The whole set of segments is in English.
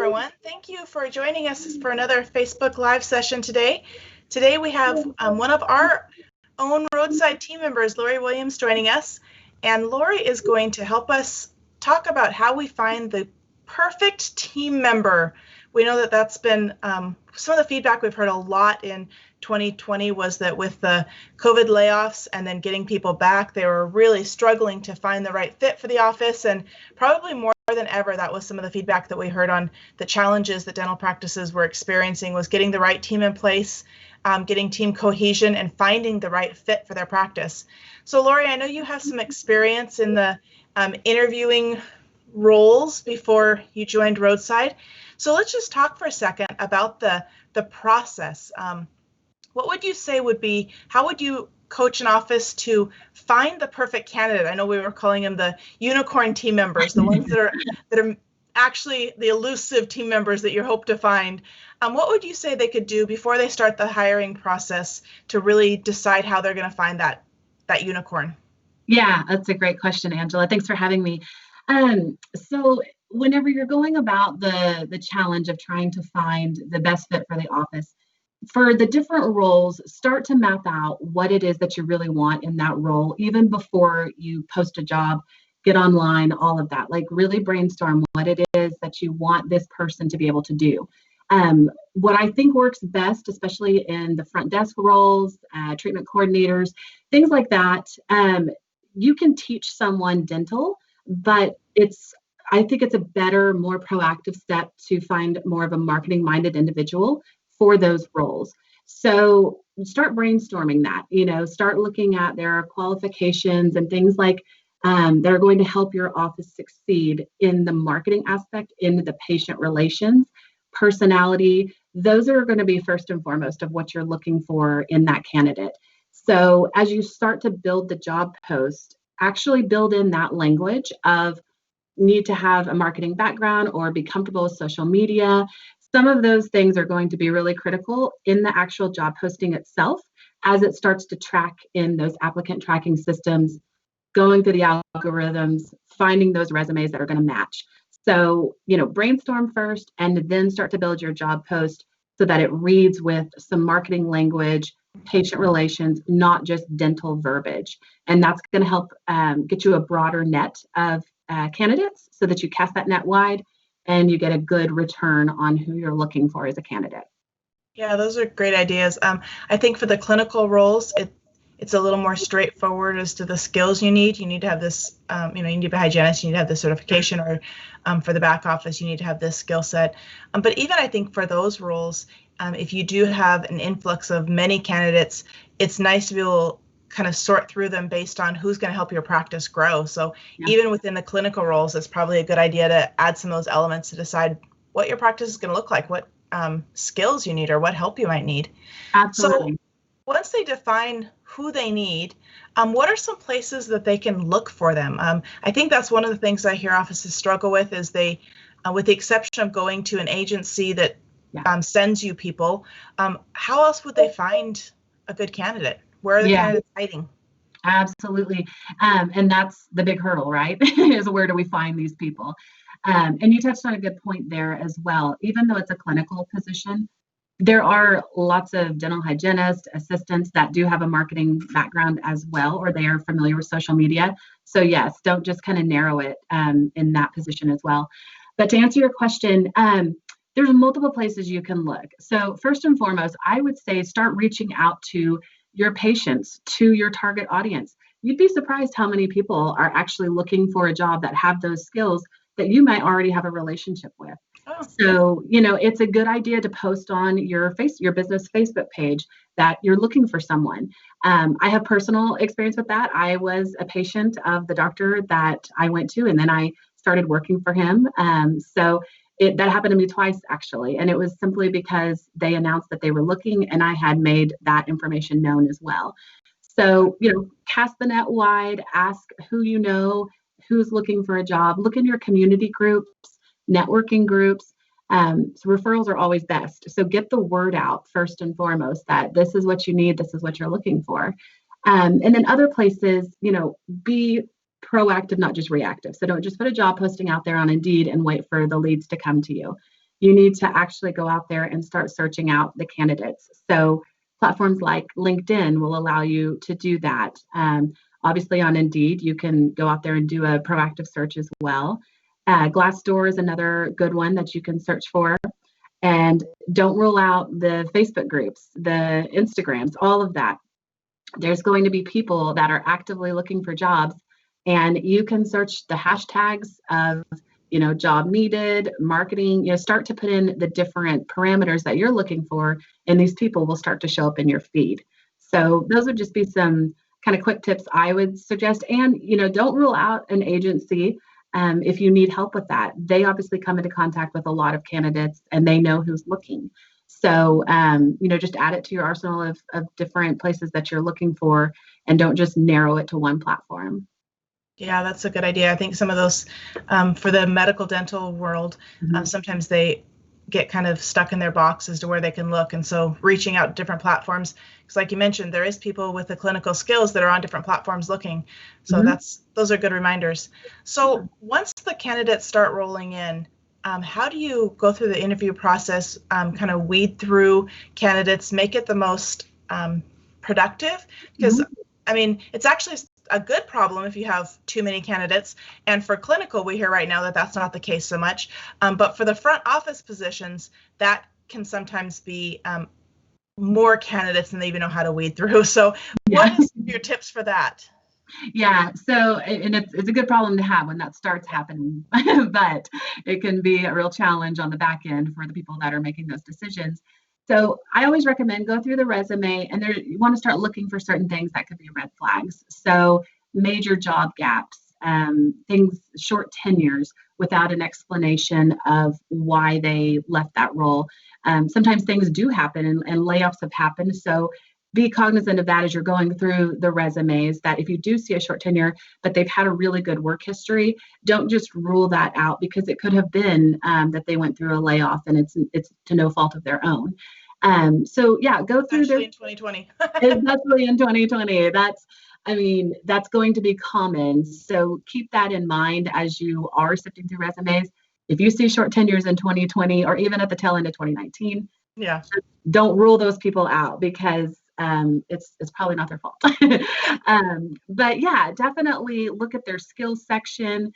everyone. Thank you for joining us for another Facebook Live session today. Today we have one of our own roadside team members, Lori Williams, joining us. And Lori is going to help us talk about how we find the perfect team member. We know that that's been some of the feedback we've heard a lot in 2020 was that with the COVID layoffs and then getting people back, they were really struggling to find the right fit for the office. And probably more than ever, that was some of the feedback that we heard on the challenges that dental practices were experiencing was getting the right team in place, getting team cohesion, and finding the right fit for their practice. So Lori, I know you have some experience in the interviewing roles before you joined Roadside. So let's just talk for a second about the process. What would you say would be, how would you coach an office to find the perfect candidate? I know we were calling them the unicorn team members, the ones that are actually the elusive team members that you hope to find. What would you say they could do before they start the hiring process to really decide how they're going to find that unicorn? Yeah, that's a great question, Angela. Thanks for having me. So whenever you're going about the challenge of trying to find the best fit for the office, for the different roles, start to map out what it is that you really want in that role, even before you post a job, get online, all of that. Like really brainstorm what it is that you want this person to be able to do. What I think works best, especially in the front desk roles, treatment coordinators, things like that, you can teach someone dental, but I think it's a better, more proactive step to find more of a marketing-minded individual for those roles. So start brainstorming that, start looking at their qualifications and things like that are going to help your office succeed in the marketing aspect, in the patient relations, personality. Those are going to be first and foremost of what you're looking for in that candidate. So as you start to build the job post, actually build in that language of need to have a marketing background or be comfortable with social media. Some of those things are going to be really critical in the actual job posting itself as it starts to track in those applicant tracking systems, going through the algorithms, finding those resumes that are going to match. So, brainstorm first and then start to build your job post so that it reads with some marketing language, patient relations, not just dental verbiage. And that's going to help get you a broader net of candidates so that you cast that net wide and you get a good return on who you're looking for as a candidate. Yeah, those are great ideas. I think for the clinical roles, it's a little more straightforward as to the skills you need. You need to have this, you need to be a hygienist, you need to have this certification, or for the back office, you need to have this skill set. But even I think for those roles, if you do have an influx of many candidates, it's nice to be able to kind of sort through them based on who's going to help your practice grow. So even within the clinical roles, it's probably a good idea to add some of those elements to decide what your practice is going to look like, what skills you need or what help you might need. Absolutely. So once they define who they need, what are some places that they can look for them? I think that's one of the things I hear offices struggle with is they, with the exception of going to an agency that sends you people, how else would they find a good candidate? Where are the candidates hiding? Absolutely. And that's the big hurdle, right? Is where do we find these people? And you touched on a good point there as well. Even though it's a clinical position, there are lots of dental hygienists, assistants that do have a marketing background as well, or they are familiar with social media. So yes, don't just kind of narrow it in that position as well. But to answer your question, there's multiple places you can look. So first and foremost, I would say start reaching out to your patients, to your target audience. You'd be surprised how many people are actually looking for a job that have those skills that you might already have a relationship with. So, it's a good idea to post on your business Facebook page that you're looking for someone. I have personal experience with that. I was a patient of the doctor that I went to, and then I started working for him. That happened to me twice, actually. And it was simply because they announced that they were looking and I had made that information known as well. So, cast the net wide, ask who you know, who's looking for a job, look in your community groups, networking groups. So referrals are always best. So get the word out first and foremost that this is what you need, this is what you're looking for. And then other places, be proactive, not just reactive. So don't just put a job posting out there on Indeed and wait for the leads to come to you. you need to actually go out there and start searching out the candidates. So platforms like LinkedIn will allow you to do that. Obviously on Indeed, you can go out there and do a proactive search as well. Glassdoor is another good one that you can search for. And don't rule out the Facebook groups, the Instagrams, all of that. There's going to be people that are actively looking for jobs, and you can search the hashtags of, job needed, marketing, start to put in the different parameters that you're looking for, and these people will start to show up in your feed. So those would just be some kind of quick tips I would suggest. And, don't rule out an agency. If you need help with that, they obviously come into contact with a lot of candidates and they know who's looking. So, just add it to your arsenal of different places that you're looking for, and don't just narrow it to one platform. Yeah, that's a good idea. I think some of those for the medical dental world, sometimes they get kind of stuck in their box as to where they can look. And so reaching out to different platforms, because like you mentioned, there is people with the clinical skills that are on different platforms looking. So those are good reminders. So once the candidates start rolling in, how do you go through the interview process, kind of weed through candidates, make it the most productive? Because I mean, it's actually a good problem if you have too many candidates. And for clinical, we hear right now that that's not the case so much. But for the front office positions, that can sometimes be more candidates than they even know how to weed through. So what is your tips for that? Yeah, so, and it's a good problem to have when that starts happening, but it can be a real challenge on the back end for the people that are making those decisions. So I always recommend go through the resume, and you want to start looking for certain things that could be red flags. So major job gaps, things, short tenures without an explanation of why they left that role. Sometimes things do happen, and layoffs have happened. So be cognizant of that as you're going through the resumes, that if you do see a short tenure, but they've had a really good work history, don't just rule that out, because it could have been that they went through a layoff and it's to no fault of their own. So yeah, go through this. In 2020. Especially in 2020. That's going to be common. So keep that in mind as you are sifting through resumes. If you see short tenures in 2020 or even at the tail end of 2019, don't rule those people out, because it's probably not their fault. But yeah, definitely look at their skills section.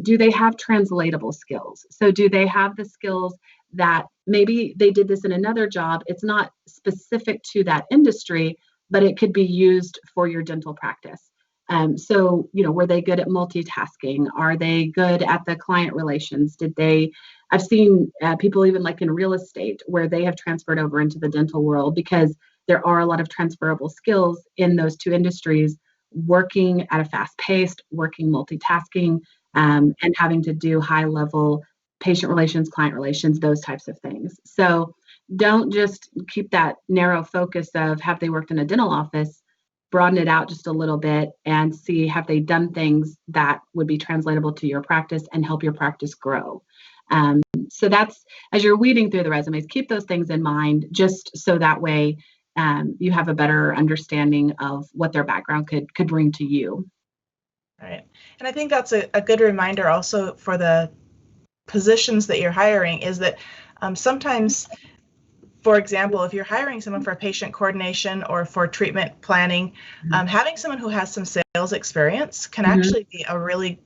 Do they have translatable skills? So do they have the skills that maybe they did this in another job? It's not specific to that industry, but it could be used for your dental practice. So, were they good at multitasking? Are they good at the client relations? I've seen people even like in real estate where they have transferred over into the dental world, because there are a lot of transferable skills in those two industries, working at a fast pace, working multitasking, and having to do high level patient relations, client relations, those types of things. So don't just keep that narrow focus of have they worked in a dental office, broaden it out just a little bit and see, have they done things that would be translatable to your practice and help your practice grow. So that's, as you're weeding through the resumes, keep those things in mind, just so that way you have a better understanding of what their background could bring to you. Right. And I think that's a good reminder also for the positions that you're hiring, is that sometimes, for example, if you're hiring someone for patient coordination or for treatment planning, having someone who has some sales experience can actually be a really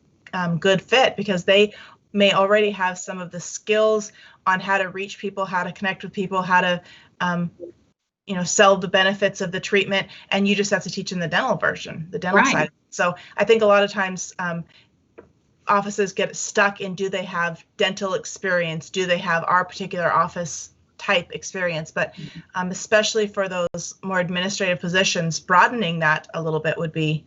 good fit, because they may already have some of the skills on how to reach people, how to connect with people, how to sell the benefits of the treatment, and you just have to teach them the dental version, the dental side. So I think a lot of times offices get stuck in, do they have dental experience? Do they have our particular office type experience? But especially for those more administrative positions, broadening that a little bit would be,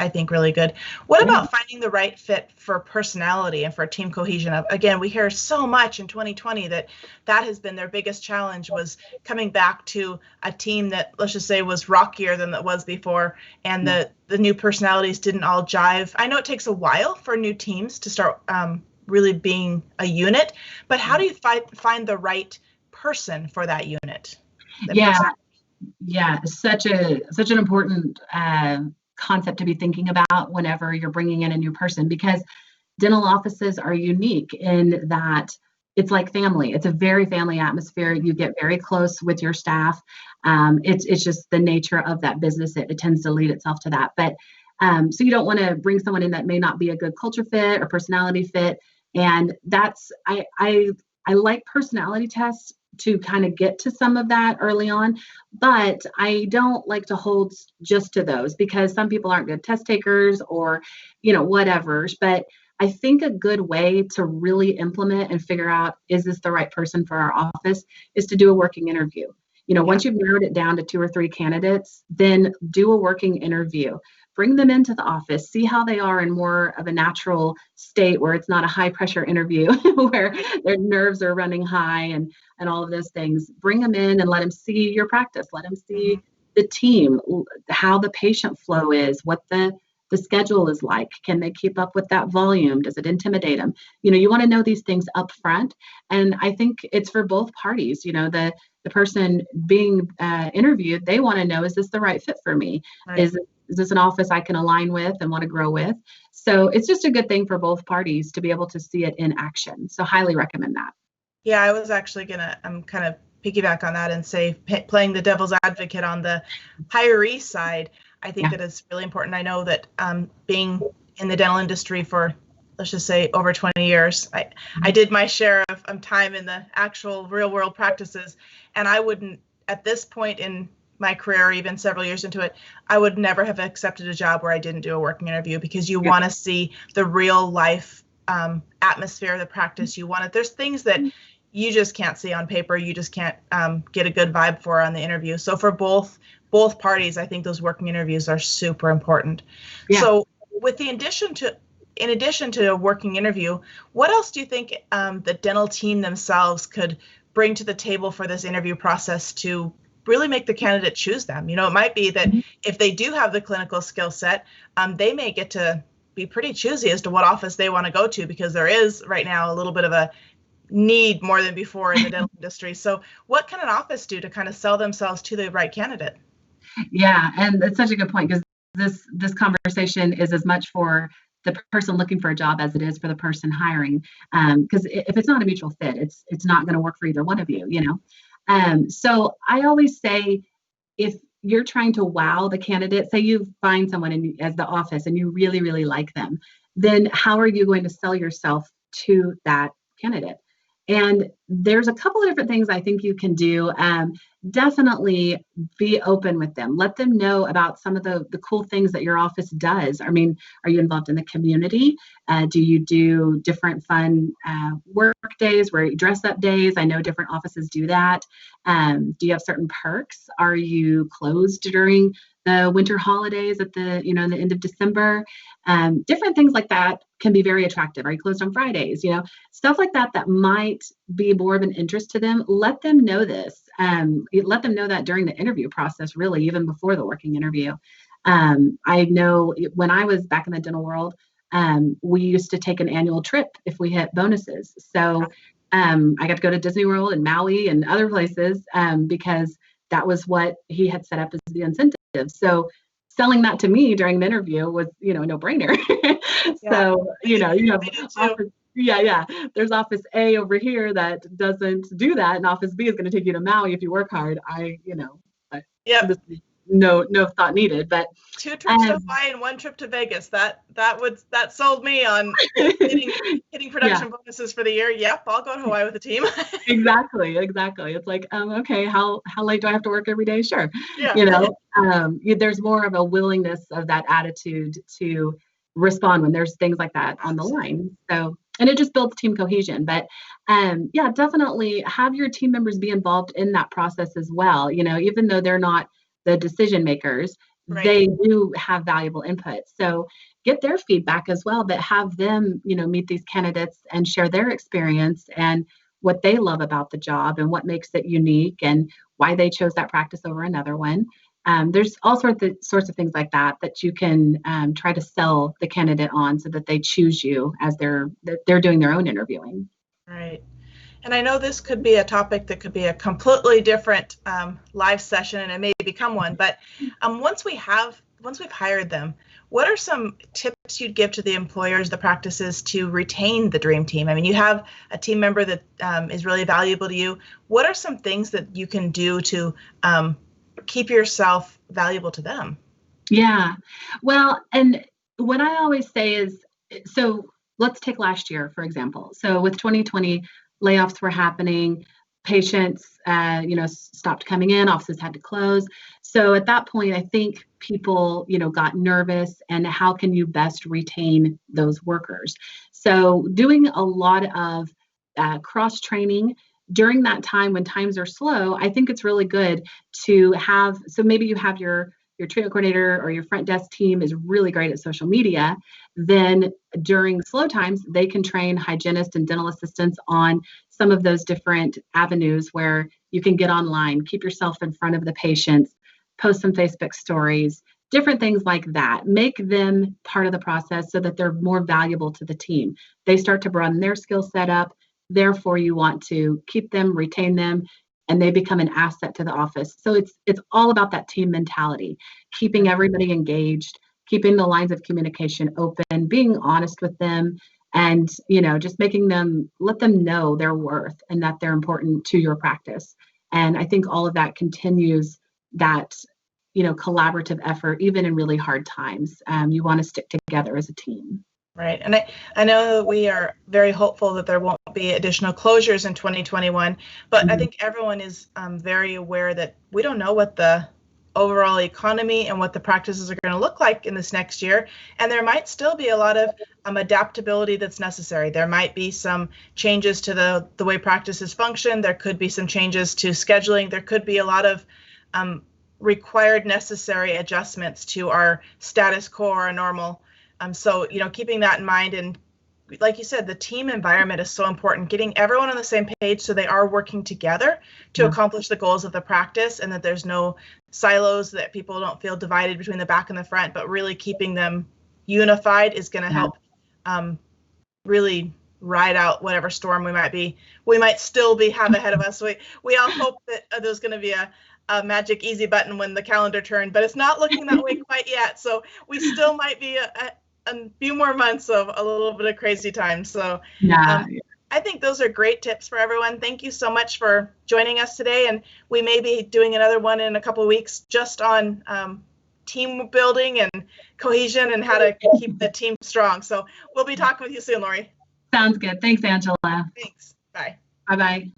I think, really good. What about finding the right fit for personality and for team cohesion? Again, we hear so much in 2020 that has been their biggest challenge, was coming back to a team that, let's just say, was rockier than it was before, and the new personalities didn't all jive. I know it takes a while for new teams to start really being a unit, but how do you find the right person for that unit? Such an important concept to be thinking about whenever you're bringing in a new person, because dental offices are unique in that it's like family. It's a very family atmosphere. You get very close with your staff. It's just the nature of that business. It tends to lead itself to that. But so you don't want to bring someone in that may not be a good culture fit or personality fit. And that's, I like personality tests to kind of get to some of that early on, but I don't like to hold just to those because some people aren't good test takers or, whatever. But I think a good way to really implement and figure out, is this the right person for our office, is to do a working interview. Once you've narrowed it down to 2 or 3 candidates, then do a working interview. Bring them into the office, see how they are in more of a natural state where it's not a high pressure interview where their nerves are running high and all of those things. Bring them in and let them see your practice. Let them see the team, how the patient flow is, what the schedule is like. Can they keep up with that volume? Does it intimidate them? You want to know these things up front. And I think it's for both parties. The person being interviewed, they want to know, is this the right fit for me? Right. Is this an office I can align with and want to grow with? So it's just a good thing for both parties to be able to see it in action. So highly recommend that. Yeah, I was actually I'm kind of piggyback on that and say, playing the devil's advocate on the hiree side, I think that it's really important. I know that being in the dental industry for, let's just say, over 20 years, I did my share of time in the actual real world practices. And I wouldn't, at this point in my career, even several years into it, I would never have accepted a job where I didn't do a working interview, because you want to see the real life atmosphere of the practice. There's things that you just can't see on paper. You just can't get a good vibe for on the interview. So for both parties, I think those working interviews are super important. Yeah. So in addition to a working interview, what else do you think the dental team themselves could bring to the table for this interview process to really make the candidate choose them? It might be that if they do have the clinical skill set, they may get to be pretty choosy as to what office they want to go to, because there is right now a little bit of a need more than before in the dental industry. So what can an office do to kind of sell themselves to the right candidate? Yeah, and that's such a good point, because this conversation is as much for the person looking for a job as it is for the person hiring. Because if it's not a mutual fit, it's not going to work for either one of you, So I always say, if you're trying to wow the candidate, say you find someone as the office and you really, really like them, then how are you going to sell yourself to that candidate? And there's a couple of different things I think you can do. Definitely be open with them. Let them know about some of the cool things that your office does. I mean, are you involved in the community? Do you do different fun work days, where dress up days? I know different offices do that. Do you have certain perks? Are you closed during the winter holidays at the end of December? Different things like that can be very attractive. Are you closed on Fridays? Stuff like that might be more of an interest to them. Let them know this. Let them know that during the interview process, really, even before the working interview. I know when I was back in the dental world, we used to take an annual trip if we hit bonuses. So I got to go to Disney World and Maui and other places because that was what he had set up as the incentive. So selling that to me during the interview was, a no-brainer. So, you have office, there's office A over here that doesn't do that, and office B is going to take you to Maui if you work hard. No thought needed. But 2 trips to Hawaii and 1 trip to Vegas. That sold me on hitting production bonuses for the year. Yep, I'll go to Hawaii with the team. Exactly. It's like, okay, how late do I have to work every day? Sure. Yeah. There's more of a willingness of that attitude to respond when there's things like that on the line. So, and it just builds team cohesion. But definitely have your team members be involved in that process as well. Even though they're not the decision makers, right, they do have valuable input. So get their feedback as well, but have them, meet these candidates and share their experience and what they love about the job and what makes it unique and why they chose that practice over another one. There's all sorts of things like that you can try to sell the candidate on so that they choose you as they're doing their own interviewing. Right. And I know this could be a topic that could be a completely different live session, and it may become one. But once we've hired them, what are some tips you'd give to the employers, the practices to retain the dream team? I mean, you have a team member that is really valuable to you. What are some things that you can do to keep yourself valuable to them? Yeah, well, and what I always say is, so let's take last year, for example. So with 2020, layoffs were happening, patients, stopped coming in, offices had to close. So at that point, I think people, got nervous, and how can you best retain those workers? So doing a lot of cross training during that time when times are slow, I think it's really good to have. So maybe you have your treatment coordinator or your front desk team is really great at social media. Then during slow times, they can train hygienists and dental assistants on some of those different avenues where you can get online, keep yourself in front of the patients, post some Facebook stories, different things like that. Make them part of the process so that they're more valuable to the team. They start to broaden their skill set up. Therefore, you want to keep them, retain them, and they become an asset to the office. So it's all about that team mentality, keeping everybody engaged, keeping the lines of communication open, being honest with them, and just making them, let them know their worth and that they're important to your practice. And I think all of that continues that collaborative effort, even in really hard times. You want to stick together as a team. Right. And I know that we are very hopeful that there won't be additional closures in 2021, but I think everyone is very aware that we don't know what the overall economy and what the practices are going to look like in this next year. And there might still be a lot of adaptability that's necessary. There might be some changes to the way practices function. There could be some changes to scheduling. There could be a lot of required necessary adjustments to our status quo or normal. So, keeping that in mind, and like you said, the team environment is so important, getting everyone on the same page so they are working together to accomplish the goals of the practice, and that there's no silos, that people don't feel divided between the back and the front, but really keeping them unified is going to help really ride out whatever storm we might still have ahead of us. We all hope that there's going to be a magic easy button when the calendar turned, but it's not looking that way quite yet. So we still might be a few more months of a little bit of crazy time. So I think those are great tips for everyone. Thank you so much for joining us today. And we may be doing another one in a couple of weeks just on team building and cohesion and how to keep the team strong. So we'll be talking with you soon, Lori. Sounds good. Thanks, Angela. Thanks. Bye. Bye-bye.